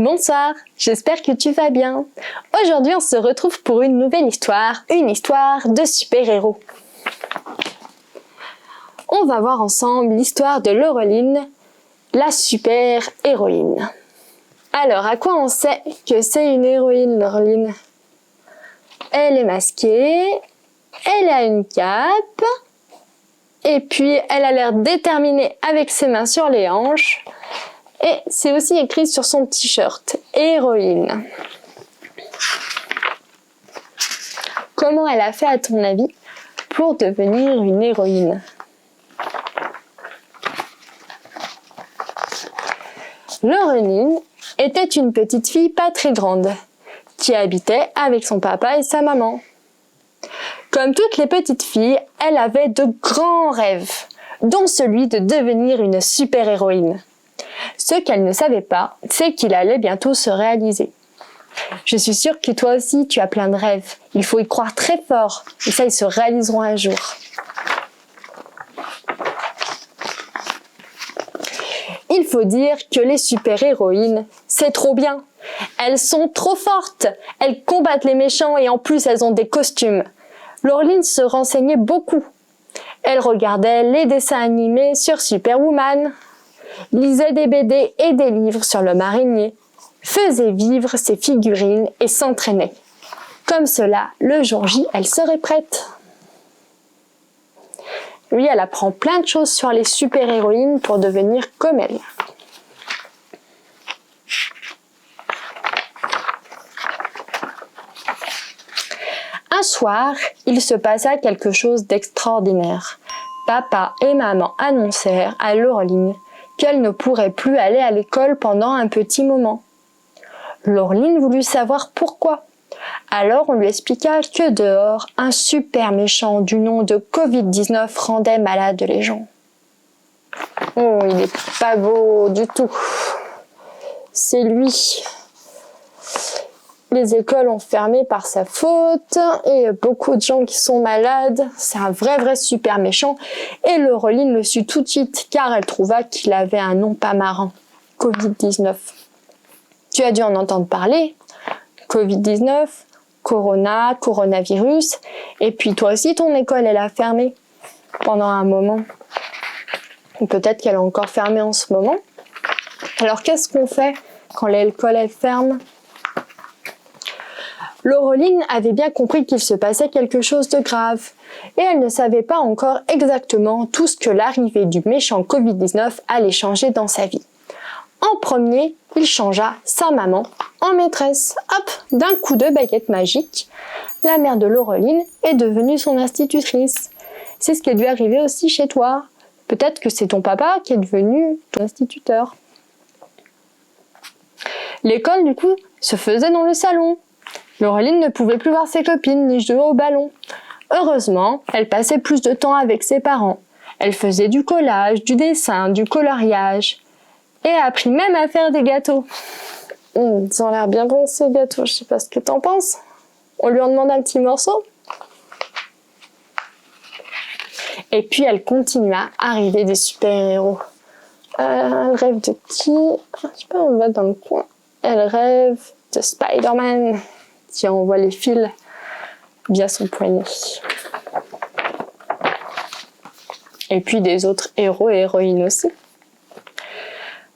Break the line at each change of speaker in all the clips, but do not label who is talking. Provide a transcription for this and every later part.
Bonsoir, j'espère que tu vas bien. Aujourd'hui, on se retrouve pour une nouvelle histoire, une histoire de super-héros. On va voir ensemble l'histoire de Laureline, la super-héroïne. Alors, à quoi on sait que c'est une héroïne, Laureline? Elle est masquée, elle a une cape, et puis elle a l'air déterminée avec ses mains sur les hanches. Et c'est aussi écrit sur son t-shirt, héroïne. Comment elle a fait, à ton avis, pour devenir une héroïne? Laureline était une petite fille pas très grande, qui habitait avec son papa et sa maman. Comme toutes les petites filles, elle avait de grands rêves, dont celui de devenir une super-héroïne. Ce qu'elle ne savait pas, c'est qu'il allait bientôt se réaliser. Je suis sûre que toi aussi, tu as plein de rêves. Il faut y croire très fort, et ça, ils se réaliseront un jour. Il faut dire que les super-héroïnes, c'est trop bien. Elles sont trop fortes. Elles combattent les méchants et en plus, elles ont des costumes. Laureline se renseignait beaucoup. Elle regardait les dessins animés sur Superwoman, lisait des BD et des livres sur l'homme araignée, faisait vivre ses figurines et s'entraînait. Comme cela, le jour J, elle serait prête. Oui, elle apprend plein de choses sur les super-héroïnes pour devenir comme elle. Un soir, il se passa quelque chose d'extraordinaire. Papa et maman annoncèrent à Laureline qu'elle ne pourrait plus aller à l'école pendant un petit moment. Laureline voulut savoir pourquoi. Alors on lui expliqua que dehors, un super méchant du nom de Covid-19 rendait malade les gens. Oh, il n'est pas beau du tout. C'est lui. Les écoles ont fermé par sa faute et beaucoup de gens qui sont malades. C'est un vrai super méchant. Et Laureline le sut tout de suite car elle trouva qu'il avait un nom pas marrant. Covid-19. Tu as dû en entendre parler. Covid-19, Corona, coronavirus. Et puis toi aussi, ton école, elle a fermé pendant un moment. Peut-être qu'elle est encore fermée en ce moment. Alors qu'est-ce qu'on fait quand l'école elle ferme? Laureline avait bien compris qu'il se passait quelque chose de grave et elle ne savait pas encore exactement tout ce que l'arrivée du méchant Covid-19 allait changer dans sa vie. En premier, il changea sa maman en maîtresse. Hop, d'un coup de baguette magique, la mère de Laureline est devenue son institutrice. C'est ce qui est dû arriver aussi chez toi. Peut-être que c'est ton papa qui est devenu ton instituteur. L'école, du coup, se faisait dans le salon. Laureline ne pouvait plus voir ses copines ni jouer au ballon. Heureusement, elle passait plus de temps avec ses parents. Elle faisait du collage, du dessin, du coloriage et a appris même à faire des gâteaux. Ils ont l'air bien bons ces gâteaux, je sais pas ce que t'en penses. On lui en demande un petit morceau. Et puis elle continua à rêver des super-héros. Elle rêve de qui? Je sais pas, on va dans le coin. Elle rêve de Spider-Man qui envoie les fils via son poignet. Et puis des autres héros et héroïnes aussi.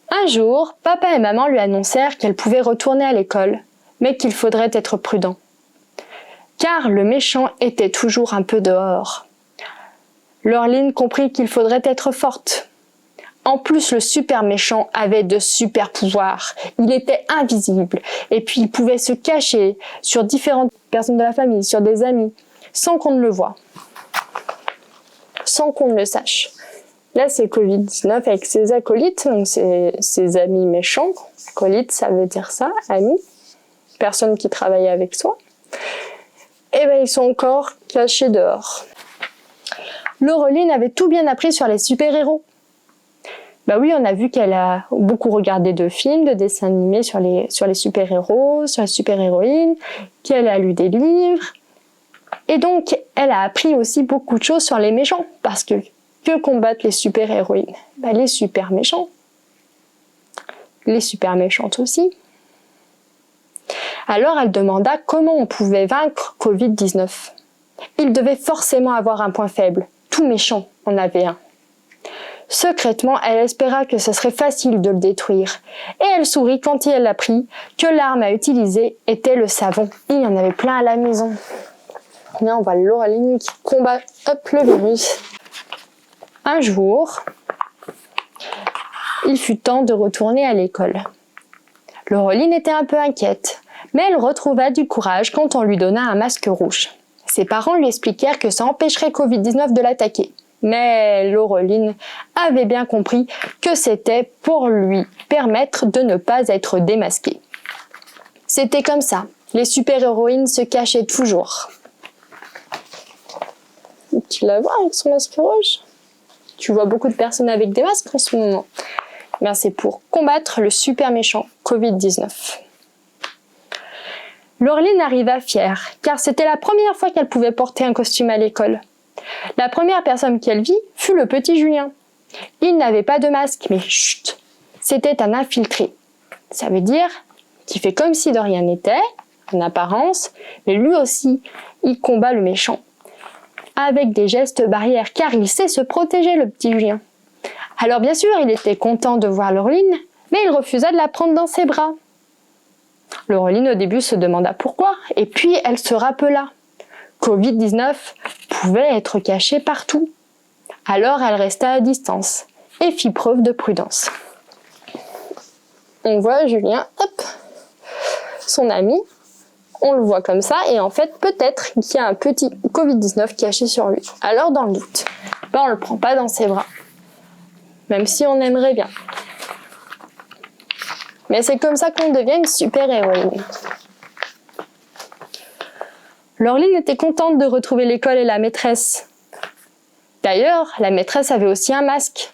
Un jour, papa et maman lui annoncèrent qu'elle pouvait retourner à l'école, mais qu'il faudrait être prudent. Car le méchant était toujours un peu dehors. Laureline comprit qu'il faudrait être forte. En plus, le super méchant avait de super pouvoirs. Il était invisible et puis il pouvait se cacher sur différentes personnes de la famille, sur des amis, sans qu'on ne le voie, sans qu'on ne le sache. Là, c'est Covid-19 avec ses acolytes, donc c'est ses amis méchants. Acolytes, ça veut dire ça, amis, personnes qui travaillent avec soi. Et bien, ils sont encore cachés dehors. Laureline avait tout bien appris sur les super-héros. Bah oui, on a vu qu'elle a beaucoup regardé de films, de dessins animés sur les super-héros, sur les super-héroïnes, qu'elle a lu des livres. Et donc, elle a appris aussi beaucoup de choses sur les méchants. Parce que combattent les super-héroïnes? Bah, les super-méchants. Les super-méchantes aussi. Alors elle demanda comment on pouvait vaincre Covid-19. Il devait forcément avoir un point faible. Tout méchant en avait un. Secrètement, elle espéra que ce serait facile de le détruire. Et elle sourit quand elle apprit que l'arme à utiliser était le savon. Il y en avait plein à la maison. Là, on voit Laureline qui combat le virus. Un jour, il fut temps de retourner à l'école. Laureline était un peu inquiète, mais elle retrouva du courage quand on lui donna un masque rouge. Ses parents lui expliquèrent que ça empêcherait Covid-19 de l'attaquer. Mais Laureline avait bien compris que c'était pour lui permettre de ne pas être démasquée. C'était comme ça, les super-héroïnes se cachaient toujours. Tu la vois avec son masque rouge? Tu vois beaucoup de personnes avec des masques en ce moment. Ben, c'est pour combattre le super méchant Covid-19. Laureline arriva fière, car c'était la première fois qu'elle pouvait porter un costume à l'école. La première personne qu'elle vit fut le petit Julien. Il n'avait pas de masque, mais chut, c'était un infiltré. Ça veut dire qu'il fait comme si de rien n'était, en apparence, mais lui aussi, il combat le méchant. Avec des gestes barrières, car il sait se protéger, le petit Julien. Alors bien sûr, il était content de voir Laureline, mais il refusa de la prendre dans ses bras. Laureline au début se demanda pourquoi, et puis elle se rappela. Covid-19 pouvait être caché partout. Alors elle resta à distance et fit preuve de prudence. On voit Julien, son ami, on le voit comme ça, et en fait peut-être qu'il y a un petit Covid-19 caché sur lui. Alors dans le doute, on le prend pas dans ses bras, même si on aimerait bien. Mais c'est comme ça qu'on devient une super-héroïne. Laureline était contente de retrouver l'école et la maîtresse. D'ailleurs, la maîtresse avait aussi un masque.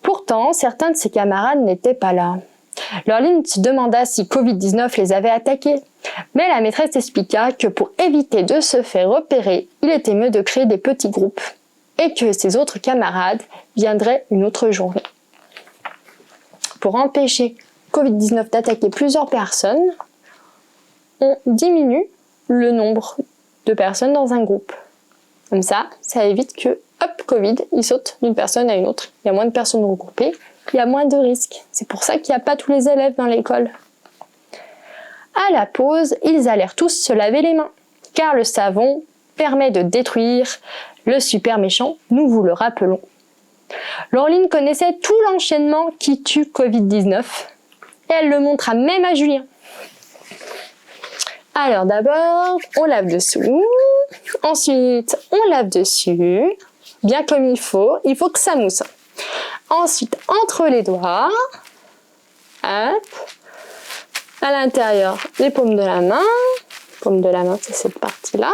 Pourtant, certains de ses camarades n'étaient pas là. Laureline se demanda si Covid-19 les avait attaqués. Mais la maîtresse expliqua que pour éviter de se faire repérer, il était mieux de créer des petits groupes et que ses autres camarades viendraient une autre journée. Pour empêcher Covid-19 d'attaquer plusieurs personnes, on diminue le nombre de personnes dans un groupe. Comme ça évite que, Covid, il saute d'une personne à une autre. Il y a moins de personnes regroupées, il y a moins de risques. C'est pour ça qu'il n'y a pas tous les élèves dans l'école. À la pause, ils allèrent tous se laver les mains, car le savon permet de détruire le super méchant, nous vous le rappelons. Laureline connaissait tout l'enchaînement qui tue Covid-19, et elle le montra même à Julien. Alors d'abord, on lave dessous, ensuite on lave dessus, bien comme il faut que ça mousse. Ensuite, entre les doigts, à l'intérieur les paumes de la main, c'est cette partie-là.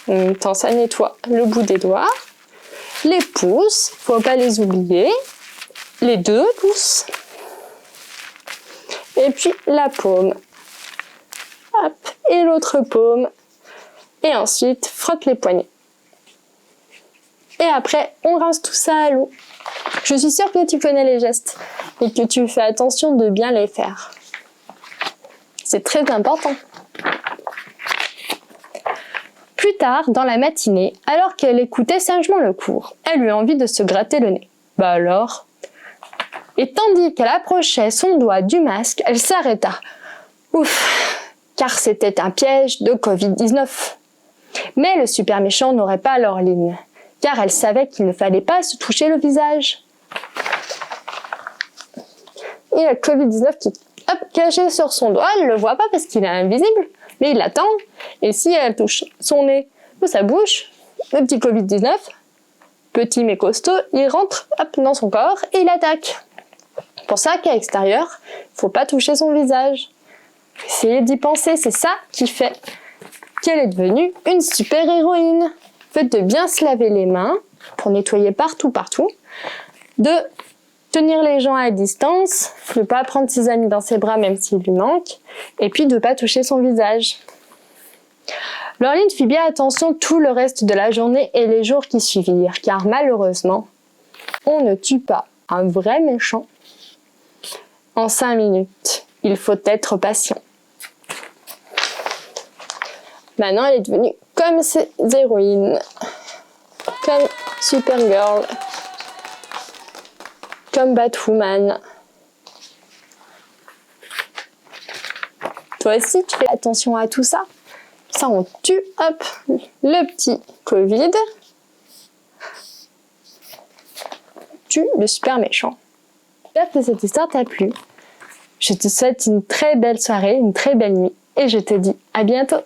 En même temps, ça nettoie le bout des doigts. Les pouces, faut pas les oublier, les 2 pouces. Et puis la paume. Et l'autre paume. Et ensuite, frotte les poignets. Et après, on rince tout ça à l'eau. Je suis sûre que tu connais les gestes et que tu fais attention de bien les faire. C'est très important. Plus tard, dans la matinée, alors qu'elle écoutait sagement le cours, elle eut envie de se gratter le nez. Bah alors? Et tandis qu'elle approchait son doigt du masque, elle s'arrêta. Ouf! Car c'était un piège de Covid-19. Mais le super méchant n'aurait pas Laureline, car elle savait qu'il ne fallait pas se toucher le visage. Et le Covid-19 qui est caché sur son doigt, elle ne le voit pas parce qu'il est invisible, mais il l'attend. Et si elle touche son nez ou sa bouche, le petit Covid-19, petit mais costaud, il rentre dans son corps et il attaque. C'est pour ça qu'à l'extérieur, il ne faut pas toucher son visage. Essayez d'y penser, c'est ça qui fait qu'elle est devenue une super-héroïne. Faites de bien se laver les mains pour nettoyer partout, de tenir les gens à distance, de ne pas prendre ses amis dans ses bras même s'il lui manque, et puis de ne pas toucher son visage. Laureline fit bien attention tout le reste de la journée et les jours qui suivirent, car malheureusement, on ne tue pas un vrai méchant en 5 minutes. Il faut être patient. Maintenant, elle est devenue comme ses héroïnes. Comme Supergirl. Comme Batwoman. Toi aussi, tu fais attention à tout ça. Ça, on tue, hop, le petit Covid. Tue le super méchant. J'espère que cette histoire t'a plu. Je te souhaite une très belle soirée, une très belle nuit. Et je te dis à bientôt.